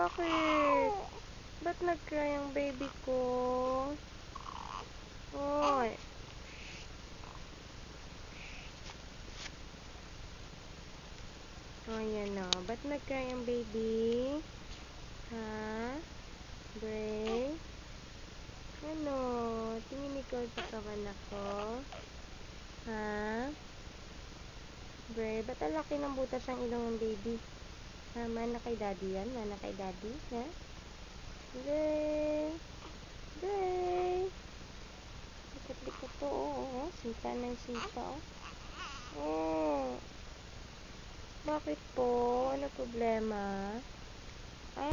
Bakit? Ba't nag-cry ang baby ko? Oy. Ayan na. Ba't nag-cry ang baby? Ha? Bray? Ano? Tingin ikaw sa kawan ako? Ha? Bray? Ba't ang laki ng butas ang ilong ng baby? Ha? Mana kay daddy yan? Mana kay daddy? Ha? Bray? Bray? Likot-likot to, oh. Sita ng sita, oh. Oh. Bakit po? Ano problema?